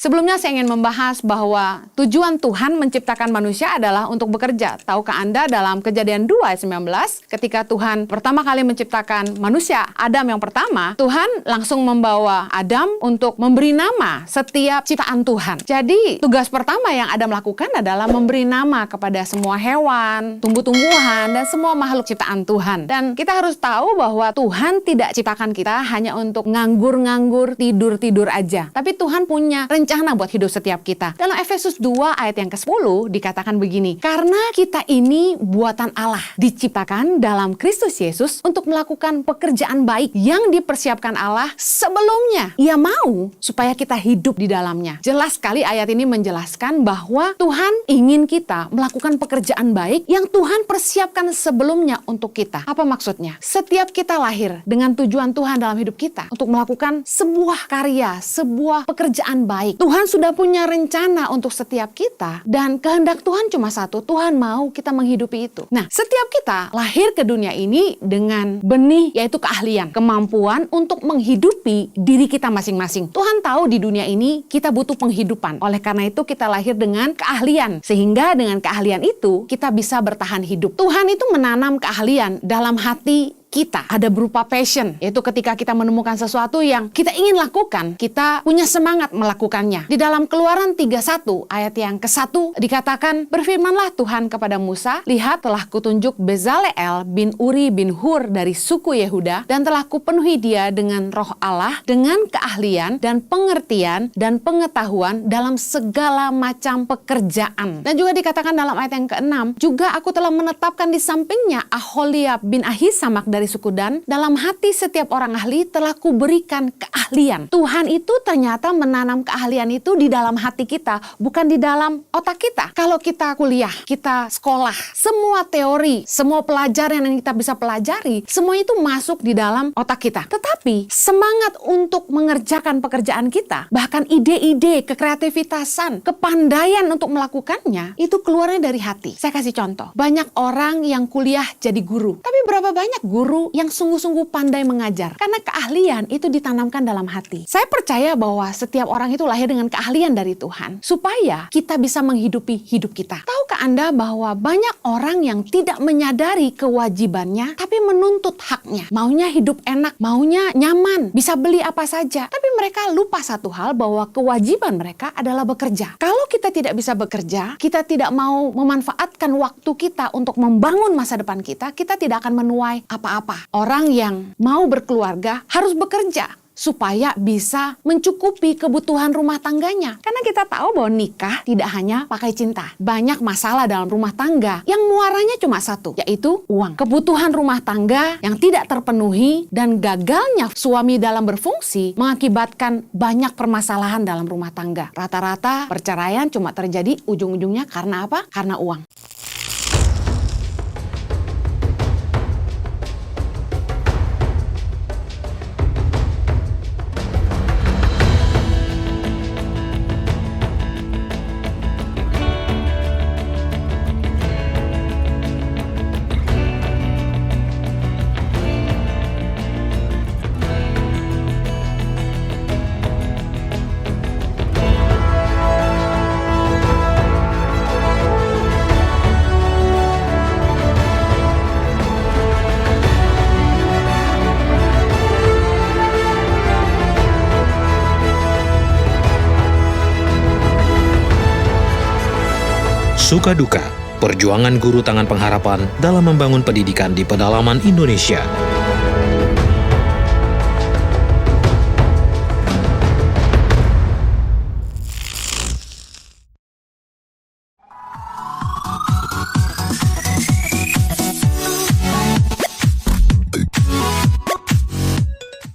Sebelumnya saya ingin membahas bahwa tujuan Tuhan menciptakan manusia adalah untuk bekerja. Tahukah Anda dalam Kejadian 2 ayat 19, ketika Tuhan pertama kali menciptakan manusia, Adam yang pertama, Tuhan langsung membawa Adam untuk memberi nama setiap ciptaan Tuhan. Jadi tugas pertama yang Adam lakukan adalah memberi nama kepada semua hewan, tumbuh-tumbuhan, dan semua makhluk ciptaan Tuhan. Dan kita harus tahu bahwa Tuhan tidak ciptakan kita hanya untuk nganggur-nganggur, tidur-tidur aja. Tapi Tuhan punya rencana buat hidup setiap kita. Dalam Efesus 2 ayat yang ke-10 dikatakan begini, karena kita ini buatan Allah, diciptakan dalam Kristus Yesus untuk melakukan pekerjaan baik yang dipersiapkan Allah sebelumnya. Ia mau supaya kita hidup di dalamnya. Jelas sekali ayat ini menjelaskan bahwa Tuhan ingin kita melakukan pekerjaan baik yang Tuhan persiapkan sebelumnya untuk kita. Apa maksudnya? Setiap kita lahir dengan tujuan Tuhan dalam hidup kita untuk melakukan sebuah karya, sebuah pekerjaan baik. Tuhan sudah punya rencana untuk setiap kita dan kehendak Tuhan cuma satu, Tuhan mau kita menghidupi itu. Nah, setiap kita lahir ke dunia ini dengan benih, yaitu keahlian, kemampuan untuk menghidupi diri kita masing-masing. Tuhan tahu di dunia ini kita butuh penghidupan. Oleh karena itu kita lahir dengan keahlian, sehingga dengan keahlian itu kita bisa bertahan hidup. Tuhan itu menanam keahlian dalam hati kita, ada berupa passion, yaitu ketika kita menemukan sesuatu yang kita ingin lakukan, kita punya semangat melakukannya. Di dalam Keluaran 31 ayat yang ke-1 dikatakan, berfirmanlah Tuhan kepada Musa, lihat telah kutunjuk Bezaleel bin Uri bin Hur dari suku Yehuda, dan telah kupenuhi dia dengan roh Allah, dengan keahlian dan pengertian dan pengetahuan dalam segala macam pekerjaan. Dan juga dikatakan dalam ayat yang ke-6, juga aku telah menetapkan di sampingnya Aholiab bin Ahisamak dari suku Dan, dalam hati setiap orang ahli telah kuberikan keahlian. Tuhan itu ternyata menanam keahlian itu di dalam hati kita, bukan di dalam otak kita. Kalau kita kuliah, kita sekolah, semua teori, semua pelajaran yang kita bisa pelajari, semua itu masuk di dalam otak kita. Tetapi semangat untuk mengerjakan pekerjaan kita, bahkan ide-ide, kekreativitasan, kepandaian untuk melakukannya, itu keluarnya dari hati. Saya kasih contoh, banyak orang yang kuliah jadi guru, tapi berapa banyak guru yang sungguh-sungguh pandai mengajar? Karena keahlian itu ditanamkan dalam hati. Saya percaya bahwa setiap orang itu lahir dengan keahlian dari Tuhan, supaya kita bisa menghidupi hidup kita. Tahukah Anda bahwa banyak orang yang tidak menyadari kewajibannya, tapi menuntut haknya. Maunya hidup enak, maunya nyaman, bisa beli apa saja. Tapi mereka lupa satu hal, bahwa kewajiban mereka adalah bekerja. Kalau kita tidak bisa bekerja, kita tidak mau memanfaatkan waktu kita untuk membangun masa depan kita, kita tidak akan menuai apa-apa. Orang yang mau berkeluarga harus bekerja supaya bisa mencukupi kebutuhan rumah tangganya. Karena kita tahu bahwa nikah tidak hanya pakai cinta. Banyak masalah dalam rumah tangga yang muaranya cuma satu, yaitu uang. Kebutuhan rumah tangga yang tidak terpenuhi dan gagalnya suami dalam berfungsi mengakibatkan banyak permasalahan dalam rumah tangga. Rata-rata perceraian cuma terjadi ujung-ujungnya karena apa? Karena uang. Suka duka, perjuangan guru tangan pengharapan dalam membangun pendidikan di pedalaman Indonesia.